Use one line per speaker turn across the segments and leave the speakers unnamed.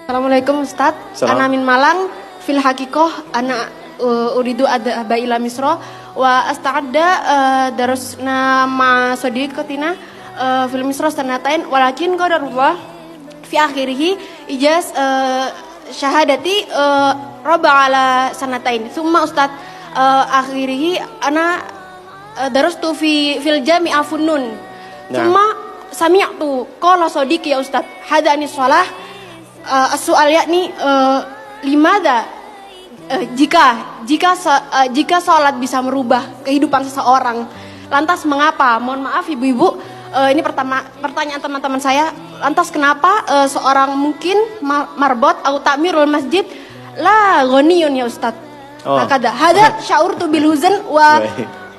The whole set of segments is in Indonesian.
Assalamualaikum Ustadz. Ana min Malang. Fil hakikoh ana uridu adhaba ila Misra wa asta'adda darusna ma sadiqatina fil Misra sanatain walakin qadarullah fi akhirih ijaz syahadati raba ala sanatain. Summa Ustadz akhirih ana darustu fil jami'a funnun. Summa sami'tu qala sadiqi ya Ustadz hadani shalah as-su'al yakni limada jika sholat bisa merubah kehidupan seseorang, lantas mengapa? Mohon maaf ibu-ibu, ini pertanyaan teman-teman saya. Lantas kenapa seorang mungkin marbot atau takmirul masjid la ghaniyun ya Ustadz? Hakada hada sya'urtu bil huzn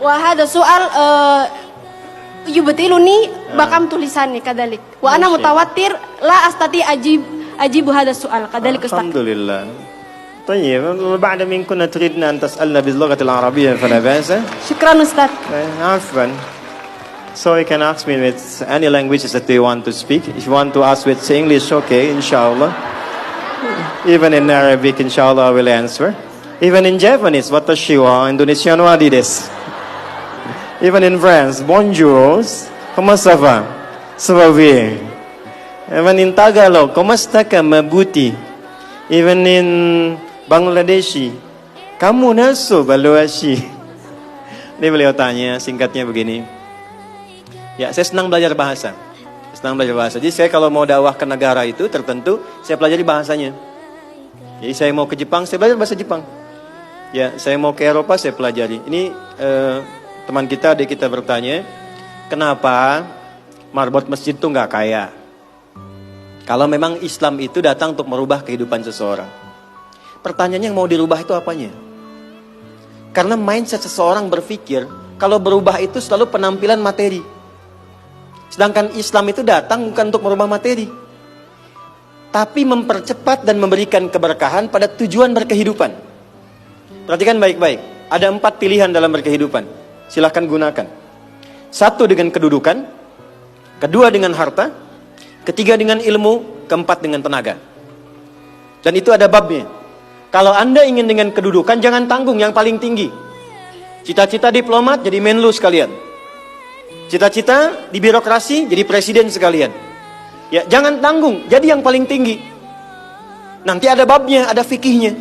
wa hada soal yubatiluni bakam tulisannya kadalik wa ana mutawatir la astati ajibu hada soal kadalik Ustadz.
Alhamdulillah. طيب بعد من كنا تريدنا أن تسألنا باللغة العربية فلا بأس.
شكرا أستاذ.
عفوا. So you can ask me with any languages that you want to speak. If you want to ask with English, okay, inshallah. Even in Arabic, inshallah, I will answer. Even in Japanese, watashi wa Indonesian wa desu. Even in France, bonjour, comment ça va? Ça va bien. Even in Tagalog, komasta ka mabuti. Even in Bangladeshi, kamu naso baluashi. Ini beliau tanya, singkatnya begini. Ya, saya senang belajar bahasa. Jadi saya kalau mau dakwah ke negara itu tertentu, saya pelajari bahasanya. Jadi saya mau ke Jepang, saya belajar bahasa Jepang. Ya, saya mau ke Eropa, saya pelajari. Ini teman kita, adik kita bertanya, kenapa marbot masjid itu nggak kaya? Kalau memang Islam itu datang untuk merubah kehidupan seseorang. Pertanyaannya yang mau dirubah itu apanya? Karena mindset seseorang berpikir kalau berubah itu selalu penampilan materi. Sedangkan Islam itu datang bukan untuk merubah materi, tapi mempercepat dan memberikan keberkahan pada tujuan berkehidupan. Perhatikan baik-baik. Ada 4 pilihan dalam berkehidupan. Silahkan gunakan. 1 dengan kedudukan, 2 dengan harta, 3 dengan ilmu, 4 dengan tenaga. Dan itu ada babnya. Kalau Anda ingin dengan kedudukan, jangan tanggung yang paling tinggi. Cita-cita diplomat jadi menlu sekalian. Cita-cita di birokrasi jadi presiden sekalian. Ya, jangan tanggung, jadi yang paling tinggi. Nanti ada babnya, ada fikihnya.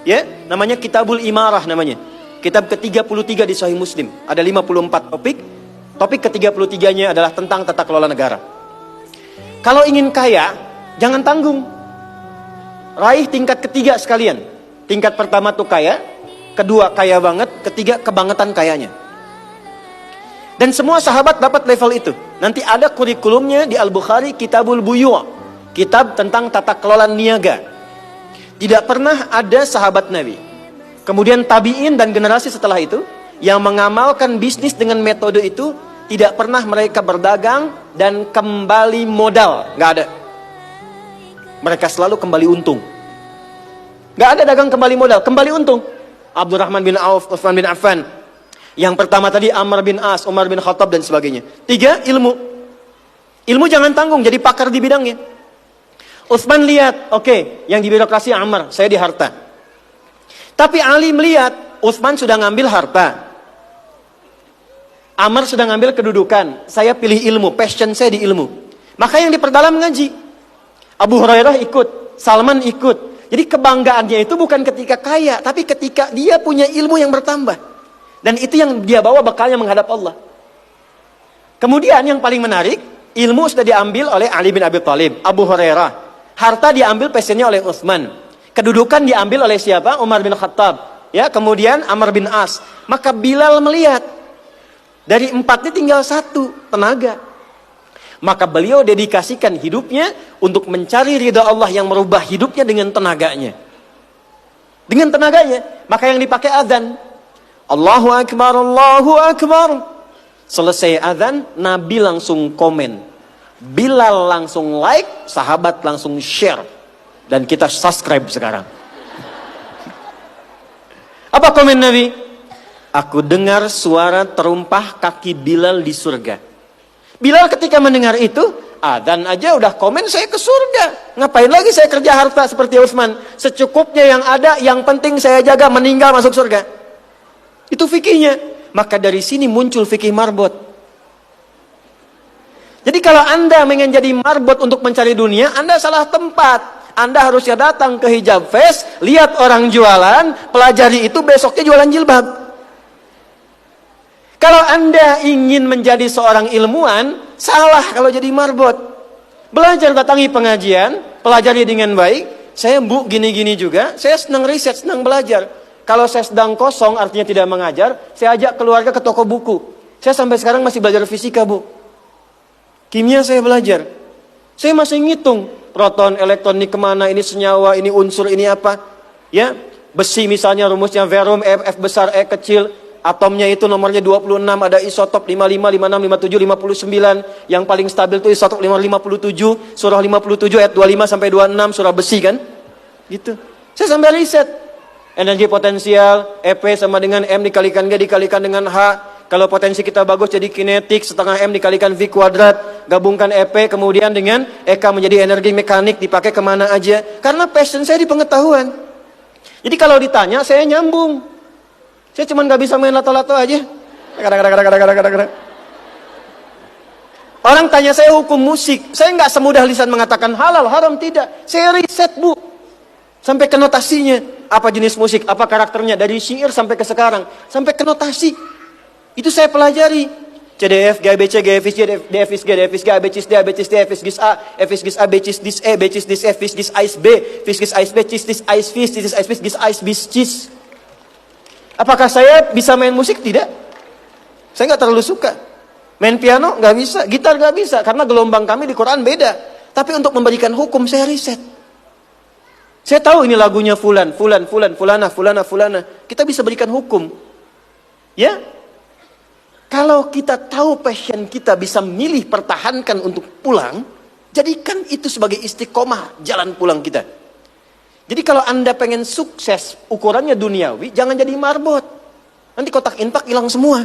Ya, namanya Kitabul Imarah namanya. Kitab ke-33 di Sahih Muslim. Ada 54 topik. Topik ke-33-nya adalah tentang tata kelola negara. Kalau ingin kaya, jangan tanggung. Raih tingkat ketiga sekalian. Tingkat pertama tuh kaya, kedua kaya banget, ketiga kebangetan kayanya. Dan semua sahabat dapat level itu. Nanti ada kurikulumnya di Al-Bukhari, Kitabul Buyu', kitab tentang tata kelola niaga. Tidak pernah ada sahabat Nabi, kemudian tabi'in dan generasi setelah itu yang mengamalkan bisnis dengan metode itu. Tidak pernah mereka berdagang dan kembali modal, nggak ada. Mereka selalu kembali untung. Nggak ada dagang kembali modal, kembali untung. Abdurrahman bin Auf, Utsman bin Affan. Yang pertama tadi Amr bin As, Umar bin Khattab dan sebagainya. 3, ilmu. Ilmu jangan tanggung, jadi pakar di bidangnya. Utsman lihat, oke, yang di birokrasi Amr, saya di harta. Tapi Ali melihat, Utsman sudah ngambil harta. Amr sudah ngambil kedudukan, saya pilih ilmu, passion saya di ilmu. Maka yang diperdalam ngaji. Abu Hurairah ikut, Salman ikut. Jadi kebanggaannya itu bukan ketika kaya, tapi ketika dia punya ilmu yang bertambah. Dan itu yang dia bawa bekalnya menghadap Allah. Kemudian yang paling menarik, ilmu sudah diambil oleh Ali bin Abi Thalib, Abu Hurairah. Harta diambil passionnya oleh Utsman. Kedudukan diambil oleh siapa? Umar bin Khattab. Ya, kemudian Amr bin As. Maka Bilal melihat, dari 4 ini tinggal 1, tenaga. Maka beliau dedikasikan hidupnya untuk mencari ridha Allah yang merubah hidupnya dengan tenaganya. Dengan tenaganya. Maka yang dipakai azan. Allahu Akbar, Allahu Akbar. Selesai azan, Nabi langsung komen. Bilal langsung like, sahabat langsung share. Dan kita subscribe sekarang. Apa komen Nabi? Aku dengar suara terumpah kaki Bilal di surga. Bilal ketika mendengar itu,
Adzan aja udah komen saya ke surga. Ngapain lagi saya kerja harta seperti Utsman? Secukupnya yang ada, yang penting saya jaga, meninggal masuk surga. Itu fikihnya. Maka dari sini muncul fikih marbot. Jadi kalau Anda ingin jadi marbot untuk mencari dunia, Anda salah tempat. Anda harusnya datang ke Hijab Fest, lihat orang jualan, pelajari itu, besoknya jualan jilbab. Kalau Anda ingin menjadi seorang ilmuwan, salah kalau jadi marbot. Belajar, datangi pengajian, pelajari dengan baik. Saya gini-gini juga, saya senang riset, senang belajar. Kalau saya sedang kosong, artinya tidak mengajar, saya ajak keluarga ke toko buku. Saya sampai sekarang masih belajar fisika, Bu. Kimia saya belajar. Saya masih ngitung proton, elektron, ini kemana, ini senyawa, ini unsur, ini apa. Ya, besi misalnya rumusnya verum, F besar, E kecil. Atomnya itu nomornya 26, ada isotop 55, 56, 57, 59. Yang paling stabil itu isotop 57, surah 57 ayat 25 sampai 26, surah besi kan? Gitu. Saya sampai riset. Energi potensial, EP sama dengan M dikalikan G dikalikan dengan H. Kalau potensi kita bagus jadi kinetik, setengah M dikalikan V kuadrat. Gabungkan EP kemudian dengan EK menjadi energi mekanik, dipakai kemana aja. Karena passion saya di pengetahuan. Jadi kalau ditanya, saya nyambung. Saya cuma nggak bisa main lato-lato aja. Orang tanya saya hukum musik. Saya nggak semudah lisan mengatakan halal, haram, tidak. Saya riset, Bu. Sampai ke notasinya. Apa jenis musik, apa karakternya. Dari syair sampai ke sekarang. Sampai ke notasi. Itu saya pelajari. CDF, GABC, GFIS, DFIS, G, DFIS, G, ABCIS, D, ABCIS, D, FIS, GIS A, FIS, GIS A, BCIS, DIS E, BCIS, DIS F, FIS, GIS AIS B, FIS, GIS AIS B, CIS, DIS AIS FIS, CIS, AIS FIS, GIS AIS BIS, CIS. Apakah saya bisa main musik? Tidak. Saya nggak terlalu suka. Main piano nggak bisa, gitar nggak bisa, karena gelombang kami di Quran beda. Tapi untuk memberikan hukum saya riset. Saya tahu ini lagunya fulan, fulana. Kita bisa berikan hukum. Ya? Kalau kita tahu passion kita bisa milih pertahankan untuk pulang, jadikan itu sebagai istiqomah jalan pulang kita. Jadi kalau Anda pengen sukses, ukurannya duniawi, jangan jadi marbot. Nanti kotak infak hilang semua.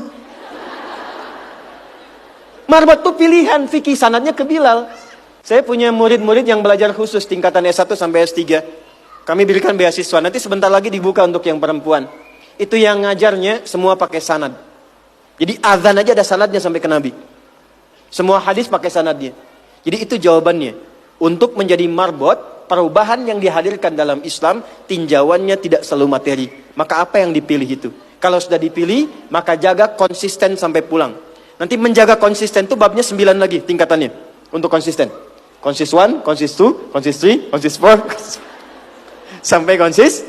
Marbot itu pilihan, fikih sanadnya ke Bilal. Saya punya murid-murid yang belajar khusus tingkatan S1 sampai S3. Kami berikan beasiswa, nanti sebentar lagi dibuka untuk yang perempuan. Itu yang ngajarnya semua pakai sanad. Jadi azan aja ada sanadnya sampai ke Nabi. Semua hadis pakai sanadnya. Jadi itu jawabannya. Untuk menjadi marbot, perubahan yang dihadirkan dalam Islam, tinjauannya tidak selalu materi. Maka apa yang dipilih itu? Kalau sudah dipilih, maka jaga konsisten sampai pulang. Nanti menjaga konsisten itu babnya 9 lagi tingkatannya. Untuk konsisten. Konsis 1, konsis 2, konsis 3, konsis 4. Sampai konsis